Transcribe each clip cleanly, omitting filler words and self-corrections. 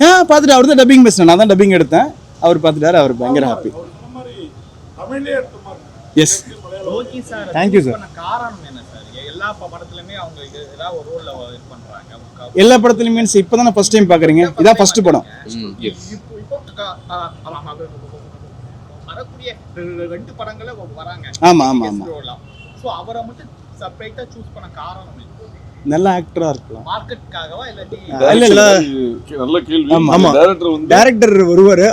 பார்த்துட்டு அவர் தான் டப்பிங் பேசினேன், நான் தான் டப்பிங் எடுத்தேன். அவர் பார்த்துட்டாரு, அவர் பயங்கர ஹாப்பி. S, thank you sir. எல்லா படத்துலையும் மீன்ஸ் இப்போ தானே ஃபர்ஸ்ட் டைம் பார்க்குறீங்க, இதான் ஃபர்ஸ்ட் படம். ஆமாம் ஆமாம் ஆமாம். நல்ல ஆக்டரா இருக்கலாம். இல்ல இல்ல, நல்ல கேள்வி. ஆமா, டைரக்டர் வருவாரு,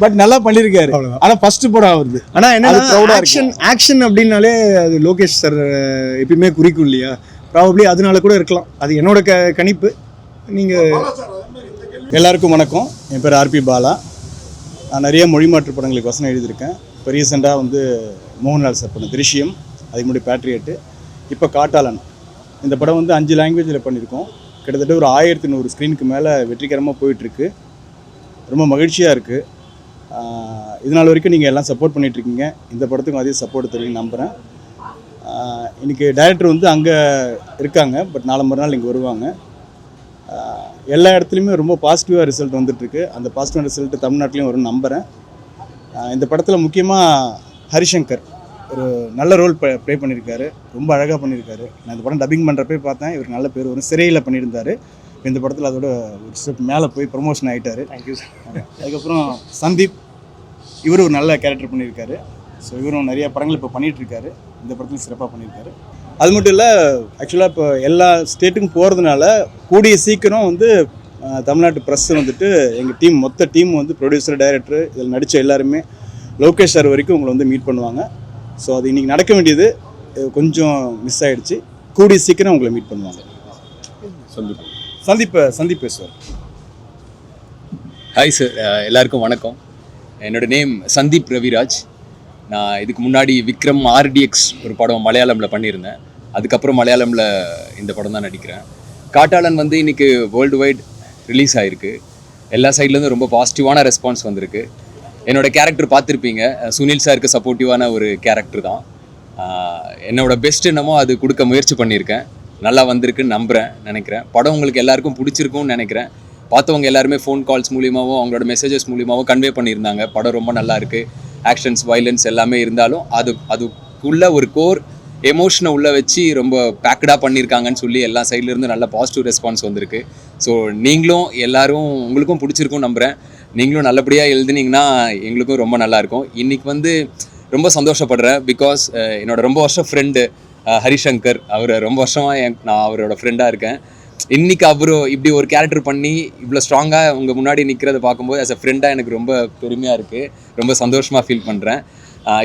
பட் நல்லா பண்ணிருக்காரு. ஆனா ஃபர்ஸ்ட் படம் ஆகுது. ஆனா என்ன ஆக்ஷன் அப்படின்னாலே அது லோகேஷ் சார் எப்பயுமே குறிக்கும் இல்லையா? ப்ராபப்ளி அதனால கூட இருக்கலாம், அது என்னோட கணிப்பு. நீங்க எல்லாருக்கும் வணக்கம். என் பேர் ஆர்பி பாலா. நான் நிறைய மொழி மாற்று படங்களுக்கு வசனம் எழுதியிருக்கேன். இப்போ ரீசெண்டாக வந்து மோகன்லால் சார் பண்ண திருஷ்யம், அதுக்கு முன்னாடி பேட்ரியட்டு, இப்போ காட்டாளன். இந்த படம் வந்து 5 லாங்குவேஜில் பண்ணியிருக்கோம். கிட்டத்தட்ட ஒரு 1100 ஸ்க்ரீனுக்கு மேலே வெற்றிகரமாக போயிட்டுருக்கு. ரொம்ப மகிழ்ச்சியாக இருக்குது. இதனால் வரைக்கும் நீங்கள் எல்லாம் சப்போர்ட் பண்ணிகிட்ருக்கீங்க. இந்த படத்துக்கும் அதே சப்போர்ட் தருவீங்கன்னு நம்புகிறேன். இன்றைக்கி டைரக்டர் வந்து அங்கே இருக்காங்க, பட் நாளை மறுநாள் இங்கே வருவாங்க. எல்லா இடத்துலையுமே ரொம்ப பாசிட்டிவாக ரிசல்ட் வந்துட்டுருக்கு. அந்த பாசிட்டிவான ரிசல்ட்டு தமிழ்நாட்டிலையும் வரும்னு நம்புகிறேன். இந்த படத்தில் முக்கியமாக ஹரிசங்கர் ஒரு நல்ல ரோல் ப்ளே பண்ணியிருக்காரு, ரொம்ப அழகாக பண்ணியிருக்காரு. நான் இந்த படம் டப்பிங் பண்ணுறப்பே பார்த்தேன், இவருக்கு நல்ல பேர் வரும். சிறையில் பண்ணியிருந்தார், இந்த படத்தில் அதோட ஒரு ஸ்டெப் மேலே போய் ப்ரொமோஷன் ஆகிட்டார். Thank you sir. அதுக்கப்புறம் சந்தீப், இவர் ஒரு நல்ல கேரக்டர் பண்ணியிருக்காரு. ஸோ இவரும் நிறைய படங்கள் இப்போ பண்ணிகிட்ருக்காரு, இந்த படத்தில் சிறப்பாக பண்ணியிருக்காரு. அது மட்டும் இல்லை, ஆக்சுவலாக இப்போ எல்லா ஸ்டேட்டுக்கும் போகிறதுனால கூடிய சீக்கிரம் வந்து தமிழ்நாட்டு ப்ரெஸ் வந்துட்டு எங்கள் டீம், மொத்த டீம் வந்து ப்ரொடியூசர், டைரக்டர், இதில் நடித்த எல்லாருமே லோகேஷ் சார் வரைக்கும் உங்களை வந்து மீட் பண்ணுவாங்க. ஸோ அது இன்றைக்கி நடக்க வேண்டியது கொஞ்சம் மிஸ் ஆகிடுச்சு. கூடிய சீக்கிரம் உங்களை மீட் பண்ணுவாங்க. சந்தீப் பேசுவார். ஹாய் சார், எல்லாருக்கும் வணக்கம். என்னோடய நேம் சந்தீப் ரவிராஜ். நான் இதுக்கு முன்னாடி விக்ரம் RDX ஒரு படம் மலையாளமில் பண்ணியிருந்தேன். அதுக்கப்புறம் மலையாளமில் இந்த படம் தான் நடிக்கிறேன். காட்டாளன் வந்து இன்றைக்கி வேர்ல்டு வைட் ரிலீஸ் ஆகிருக்கு. எல்லா சைட்லேருந்து ரொம்ப பாசிட்டிவான ரெஸ்பான்ஸ் வந்திருக்கு. என்னோடய கேரக்டர் பார்த்துருப்பீங்க, சுனில் சாருக்கு சப்போர்ட்டிவான ஒரு கேரக்டர் தான். என்னோடய பெஸ்ட் என்னமோ அது கொடுக்க முயற்சி பண்ணியிருக்கேன். நல்லா வந்திருக்குன்னு நினைக்கிறேன். படம் உங்களுக்கு எல்லாருக்கும் பிடிச்சிருக்கும்னு நினைக்கிறேன். பார்த்தவங்க எல்லாருமே ஃபோன் கால்ஸ் மூலியமாகவும் அவங்களோட மெசேஜஸ் மூலியமாகவும் கன்வே பண்ணியிருந்தாங்க. படம் ரொம்ப நல்லா இருக்குது, ஆக்ஷன்ஸ், வைலன்ஸ் எல்லாமே இருந்தாலும் அதுக்குள்ள ஒரு கோர் எமோஷனை உள்ளே வச்சு ரொம்ப பேக்கடாக பண்ணியிருக்காங்கன்னு சொல்லி எல்லா சைட்லேருந்து நல்ல பாசிட்டிவ் ரெஸ்பான்ஸ் வந்திருக்கு. ஸோ நீங்களும் எல்லோரும் உங்களுக்கும் பிடிச்சிருக்கும் நம்புகிறேன். நீங்களும் நல்லபடியாக எழுதுனீங்கன்னா எங்களுக்கும் ரொம்ப நல்லாயிருக்கும். இன்றைக்கி வந்து ரொம்ப சந்தோஷப்படுறேன். பிகாஸ் என்னோட ரொம்ப வருஷம் ஃப்ரெண்டு ஹரிசங்கர், அவர் ரொம்ப வருஷமாக நான் அவரோட ஃப்ரெண்டாக இருக்கேன். இன்றைக்கி அவரு இப்படி ஒரு கேரக்டர் பண்ணி இவ்வளோ ஸ்ட்ராங்காக உங்கள் முன்னாடி நிற்கிறத பார்க்கும்போது ஆஸ் அ ஃப்ரெண்டாக எனக்கு ரொம்ப பெருமையாக இருக்குது, ரொம்ப சந்தோஷமாக ஃபீல் பண்ணுறேன்.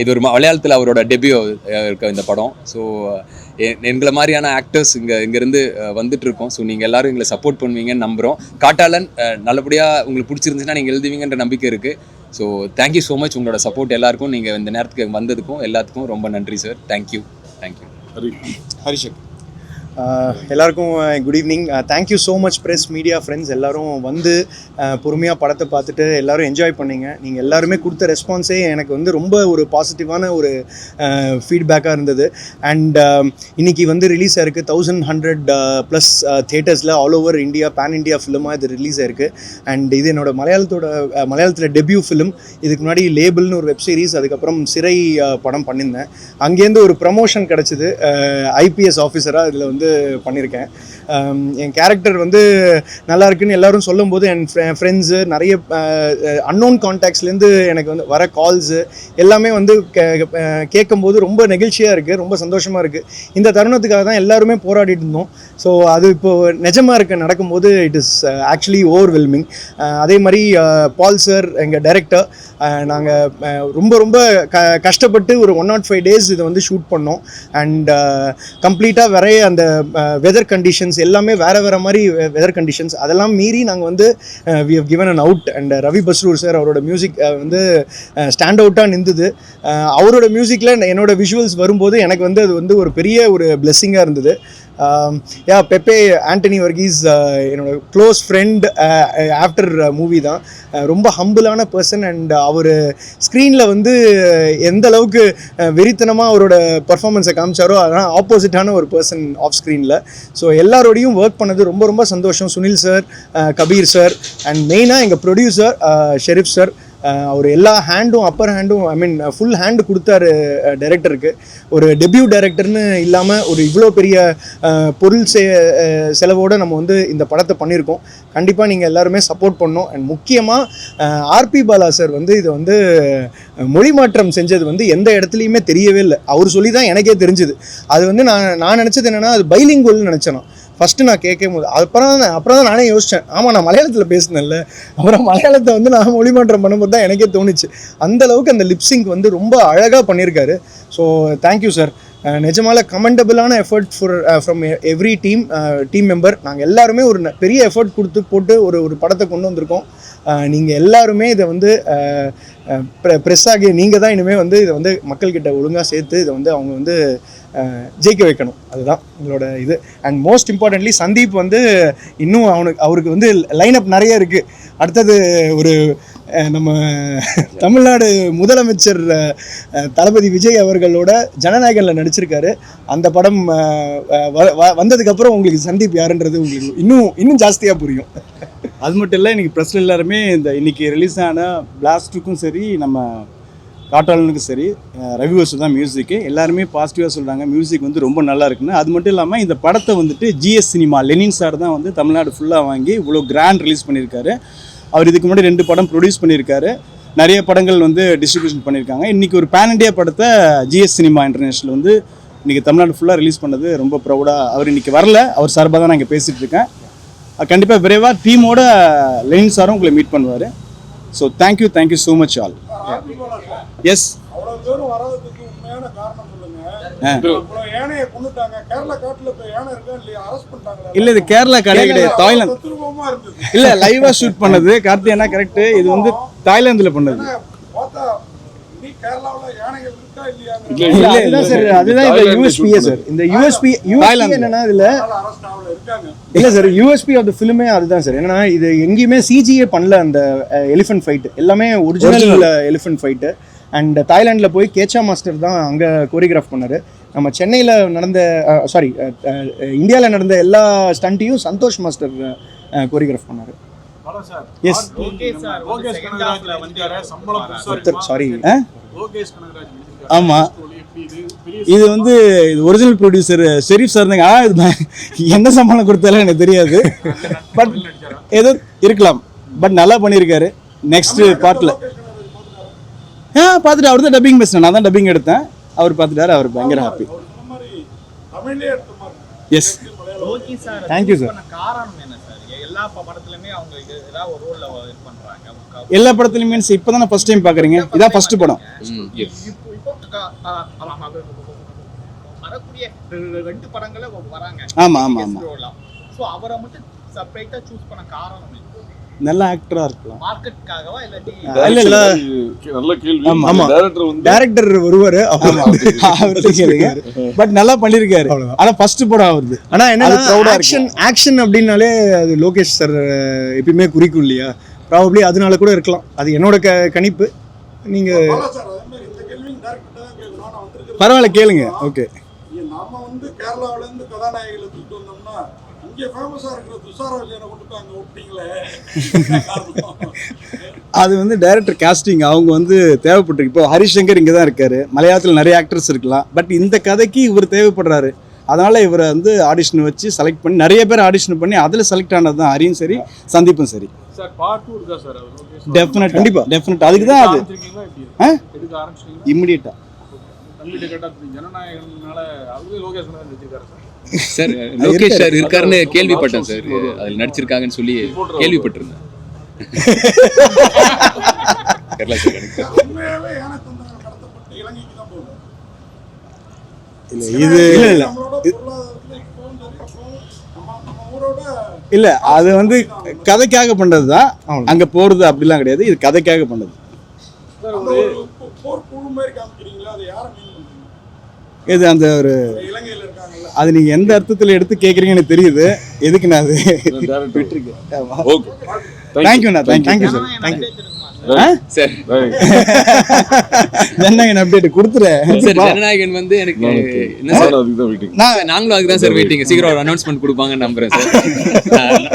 இது ஒரு மலையாளத்தில் அவரோட டெபியூ இருக்க இந்த படம். ஸோ எங்களை மாதிரியான ஆக்டர்ஸ் இங்கேருந்து வந்துட்டுருக்கோம். ஸோ நீங்கள் எல்லோரும் எங்களை சப்போர்ட் பண்ணுவீங்கன்னு நம்புகிறோம். காட்டாளன் நல்லபடியாக உங்களுக்கு பிடிச்சிருந்துச்சுன்னா நீங்கள் எழுதுவீங்கன்ற நம்பிக்கை இருக்குது. So thank you so much. உங்களோட சப்போர்ட் எல்லாருக்கும், நீங்கள் இந்த நேரத்துக்கு வந்ததுக்கும் எல்லாத்துக்கும் ரொம்ப நன்றி சார். தேங்க்யூ. ஹரிஷக், எல்லாருக்கும் good evening. Thank you so much press, media, friends எல்லோரும் வந்து பொறுமையாக படத்தை பார்த்துட்டு எல்லோரும் என்ஜாய் பண்ணிங்க. நீங்கள் எல்லாருமே கொடுத்த ரெஸ்பான்ஸே எனக்கு வந்து ரொம்ப ஒரு பாசிட்டிவான ஒரு ஃபீட்பேக்காக இருந்தது. அண்ட் இன்றைக்கி வந்து ரிலீஸ் ஆயிருக்கு 1100+ தியேட்டர்ஸில் all over India, pan India ஃபிலிமாக இது ரிலீஸ் ஆயிருக்கு. அண்ட் இது என்னோடய மலையாளத்தில் டெபியூ ஃபிலிம். இதுக்கு முன்னாடி லேபிள்னு ஒரு வெப் சீரிஸ், அதுக்கப்புறம் சிறை படம் பண்ணியிருந்தேன். அங்கேருந்து ஒரு ப்ரமோஷன் கிடச்சிது, IPS ஆஃபீஸராக இதில் வந்து பண்ணியிருக்கேன். என் கேரக்டர் வந்து நல்லா இருக்குன்னு எல்லோரும் சொல்லும்போது என் ஃப்ரெண்ட்ஸு நிறைய அன்னோன் கான்டாக்ட்ஸ்லேருந்து எனக்கு வந்து வர கால்ஸு எல்லாமே வந்து கேட்கும்போது ரொம்ப நெகிழ்ச்சியாக இருக்குது, ரொம்ப சந்தோஷமாக இருக்குது. இந்த தருணத்துக்காக தான் எல்லாருமே போராடிட்டு இருந்தோம். ஸோ அது இப்போது நிஜமாக நடக்கும்போது இட் இஸ் ஆக்சுவலி ஓவர்வெல்மிங். அதே மாதிரி பால் சார் எங்கள் டைரக்டர், நாங்கள் ரொம்ப கஷ்டப்பட்டு ஒரு 105 days இதை வந்து ஷூட் பண்ணோம். அண்ட் கம்ப்ளீட்டாக வரைய அந்த வெதர் கண்டிஷன்ஸ் எல்லாமே வேறு மாதிரி வெதர் கண்டிஷன்ஸ், அதெல்லாம் மீறி நாங்கள் வந்து we have given an out. And Ravi Basrur sir அவரோட மியூசிக் வந்து ஸ்டாண்ட் அவுட்டாக நின்றுது. அவரோட மியூசிக்கில் என்னோட விஷுவல்ஸ் வரும்போது எனக்கு வந்து அது வந்து ஒரு பெரிய ஒரு பிளெஸ்ஸிங்காக இருந்தது. யா பெப்பே ஆண்டனி வர்கீஸ் என்னோட க்ளோஸ் ஃப்ரெண்ட் ஆஃப்டர் மூவி தான். ரொம்ப ஹம்பிளான பர்சன் அண்ட் அவர் ஸ்க்ரீனில் வந்து எந்த அளவுக்கு வெறித்தனமாக அவரோட பர்ஃபார்மன்ஸை காமிச்சாரோ அதனால் ஆப்போசிட்டான ஒரு பர்சன் ஆஃப் ஸ்க்ரீனில். ஸோ எல்லாரோடையும் ஒர்க் பண்ணது ரொம்ப ரொம்ப சந்தோஷம். Sunil sir, Kabir sir and மெயினாக எங்கள் ப்ரொடியூசர் ஷெரீஃப் சார். அவர் எல்லா ஹேண்டும் அப்பர் ஹேண்டும் ஃபுல் ஹேண்டு கொடுத்தாரு டைரக்டருக்கு. ஒரு டெபியூ டைரக்டர்னு இல்லாமல் ஒரு இவ்வளோ பெரிய பொருள் செலவோடு நம்ம வந்து இந்த படத்தை பண்ணியிருக்கோம். கண்டிப்பாக நீங்கள் எல்லாருமே சப்போர்ட் பண்ணோம். அண்ட் முக்கியமாக ஆர்பி பாலா சார் வந்து இதை வந்து மொழி மாற்றம் செஞ்சது வந்து எந்த இடத்துலையுமே தெரியவே இல்லை. அவர் சொல்லி தான் எனக்கே தெரிஞ்சுது. அது வந்து நான் நினச்சது என்னென்னா அது பைலிங்குவல்னு நினச்சேன். ஃபஸ்ட்டு நான் கேட்கும் போது அப்புறம் தான் நானே யோசித்தேன், ஆமாம் நான் மலையாளத்தில் பேசினேன்ல, அப்புறம் மலையாளத்தை வந்து நான் மொழிமாற்றம் பண்ணும்போது தான் எனக்கே தோணுச்சு. அந்தளவுக்கு அந்த லிப்ஸிங்க் வந்து ரொம்ப அழகாக பண்ணியிருக்காரு. So thank you sir. நிஜமால கமெண்டபிளான effort from every team member. நாங்கள் எல்லாருமே ஒரு பெரிய எஃபர்ட் போட்டு ஒரு படத்தை கொண்டு வந்திருக்கோம். நீங்கள் எல்லாருமே இதை வந்து ப்ரெஸ் ஆகி நீங்கள் தான் இனிமேல் வந்து இதை வந்து மக்கள்கிட்ட ஒழுங்காக சேர்த்து இதை வந்து அவங்க வந்து ஜெயிக்க வைக்கணும். அதுதான் எங்களோட இது. அண்ட் மோஸ்ட் இம்பார்ட்டன்ட்லி சந்தீப் வந்து இன்னும் அவருக்கு வந்து லைனப் நிறைய இருக்குது. அடுத்தது ஒரு நம்ம தமிழ்நாடு முதலமைச்சர் தளபதி விஜய் அவர்களோட ஜனநாயகனில் நடிச்சிருக்காரு. அந்த படம் வந்ததுக்கப்புறம் உங்களுக்கு சந்தீப் யாருன்றது உங்களுக்கு இன்னும் ஜாஸ்தியாக புரியும். அது மட்டும் இல்லை, இன்றைக்கி ப்ரெஸ்ஸில் எல்லாருமே இன்றைக்கி ரிலீஸ் ஆன பிளாஸ்ட்டுக்கும் சரி, நம்ம காட்டாளனுக்கும் சரி, ரவிவசு தான் மியூசிக்கு, எல்லாருமே பாசிட்டிவாக சொல்கிறாங்க. மியூசிக் வந்து ரொம்ப நல்லா இருக்குன்னு. அது மட்டும் இல்லாமல் இந்த படத்தை வந்துட்டு ஜிஎஸ் சினிமா லெனின் சார் தான் வந்து தமிழ்நாடு ஃபுல்லாக வாங்கி இவ்வளோ கிராண்ட் ரிலீஸ் பண்ணியிருக்காரு. அவர் இதுக்கு முன்னாடி 2 படம் ப்ரொடியூஸ் பண்ணியிருக்காரு. நிறைய படங்கள் வந்து டிஸ்ட்ரிபியூஷன் பண்ணியிருக்காங்க. இன்றைக்கி ஒரு பேன் இண்டியா படத்தை ஜிஎஸ் சினிமா இன்டர்நேஷ்னல் வந்து இன்றைக்கி தமிழ்நாடு ஃபுல்லாக ரிலீஸ் பண்ணது ரொம்ப ப்ரௌடாக. அவர் இன்றைக்கி வரல, அவர் சார்பாக தான் நான் இங்கே பேசிகிட்டு இருக்கேன். கண்டிப்பாக விரைவாக டீமோட லெனின் சாரும் உங்களை மீட் பண்ணுவார். So thank you so much all. Yes, இல்ல இது கேரளா கிடையாது, தாய்லாந்து. இல்ல லைவா ஷூட் பண்ணது கார்த்திகேயனா கரெக்ட். இது வந்து தாய்லாந்துல பண்ணது. அதுதான் யூஎஸ்பி சார். இந்த யூஎஸ்பி என்னன்னா இதுல இல்ல சார், யூஎஸ்பி ஆஃப் த ஃபிலிமே அதுதான் சார். என்னன்னா இது எங்கேயுமே சிஜிஏ பண்ணல. அந்த எலிஃபென்ட் ஃபைட் எல்லாமே ஒரிஜினல் எலிஃபென்ட் ஃபைட்டு. அண்ட் தாய்லாண்டில் போய் கேச்சா மாஸ்டர் தான் அங்கே கோரியோகிராஃப் பண்ணார். நம்ம சென்னையில் நடந்த இந்தியாவில் நடந்த எல்லா ஸ்டண்ட்டையும் சந்தோஷ் மாஸ்டர் கோரியோகிராஃப் பண்ணார். எஸ், சாரி, ஆமாம். இது வந்து இது ஒரிஜினல் ப்ரொடியூசர் ஷெரீஃப் சார் இருந்தாங்க. ஆனால் இது என்ன சம்பளம் கொடுத்தாலும் எனக்கு தெரியாது. பட் ஏதோ இருக்கலாம். பட் நல்லா பண்ணியிருக்காரு. நெக்ஸ்ட் பார்ட்டில் பார்த்துட்டு அவர் தான் டப்பிங் பேசினேன். நான் தான் டப்பிங் எடுத்தேன். அவர் பார்த்துட்டாரு. அவர் பயங்கர ஹாப்பி. S, thank you sir. எல்லா படத்துலையும் மீன்ஸ் இப்போ தான் ஃபர்ஸ்ட் டைம் பார்க்குறீங்க. இதான் ஃபர்ஸ்ட் படம். ஆமாம் ஆமாம் ஆமாம். நல்ல ஆக்டரா இருக்கலாம். டைரக்டர் வருவாரு, பட் நல்லா பண்ணிருக்காரு. ஆனா ஃபர்ஸ்ட் படம் வருது. ஆனா என்ன ஆக்ஷன் அப்படின்னாலே அது லோகேஷ் சார் எப்பயுமே குறிக்கும் இல்லையா? ப்ராபப்ளி அதனால கூட இருக்கலாம். அது என்னோட கணிப்பு. நீங்க பரவாயில்ல கேளுங்க. ஓகே, நாம வந்து கேரளாவில இருந்து கதாநாயகிகளை தூக்கிட்டு வந்தோம்னா இங்க ஃபேமஸா இருக்கிற துஷாரா விஜயனை கொண்டு போய் அங்க விட்டீங்களே. அது வந்து டைரக்டர் காஸ்டிங் அவங்க வந்து தேவைப்பட்டிருக்கு. இப்போ ஹரிசங்கர் இங்கே தான் இருக்காரு. மலையாளத்தில் நிறைய ஆக்டர்ஸ் இருக்கலாம். பட் இந்த கதைக்கு இவர் தேவைப்படுறாரு. அதனால இவரை வந்து ஆடிஷன் வச்சு செலக்ட் பண்ணி நிறைய பேர் ஆடிஷன் பண்ணி அதில் செலக்ட் ஆனது தான் ஹரியும் சரி சந்தீப்பும் சரி. டெஃபினட், கண்டிப்பா டெஃபினட். அதுக்கு தான் அது இம்மிடியட்டா சார் லோகேஷ் சார் இருக்காருன்னு கேள்விப்பட்டேன் சார். அதில் நடிச்சிருக்காங்கன்னு சொல்லி கேள்விப்பட்டிருந்தேன். இல்ல அது வந்து கதைக்காக பண்ணது தான். அங்க போறது அப்படிலாம் கிடையாது. இது கதைக்காக பண்ணது. இது அந்த ஒரு அது நீங்கள் எந்த அர்த்தத்தில் எடுத்து கேட்குறீங்கன்னு தெரியுது. எதுக்கு நான் அது விட்டுருக்கேன். ஓகே, தேங்க்யூண்ணா, thank you sir, thank you. Sir Jananayagan update கொடுத்துறேன். சார் ஜனநாயகன் வந்து எனக்கு என்ன சார் நாங்களும் அதுக்கு தான் சார் வெயிட்டிங். சீக்கிரம் ஒரு அனௌன்ஸ்மெண்ட் கொடுப்பாங்கன்னு நம்புறேன் சார்.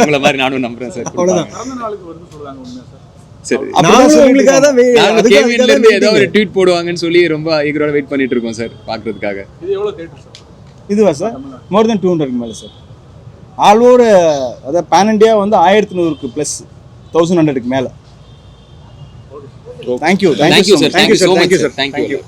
உங்களை மாதிரி நானும் நம்புறேன் சார். அவ்வளவுதான். பிறந்த நாளுக்கு வருது சொல்றாங்க உண்மையா சார்? சரி, நாங்களும் உங்களுக்காக தான் நாங்க கேவின்ல இருந்து ஏதோ ஒரு ட்வீட் போடுவாங்கன்னு சொல்லி ரொம்ப ஈகரோட வெயிட் பண்ணிட்டு இருக்கோம் சார் பாக்குறதுக்காக. இது எவ்வளவு தேட்டர் சார்? இதுவா சார்? மோர் தென் 200 மேலே சார். ஆல் ஓவர் அதாவது பேன் இண்டியா வந்து 1100க்கு ப்ளஸ் 1100க்கு மேலே. Thank you thank you sir, thank you so much sir, thank you.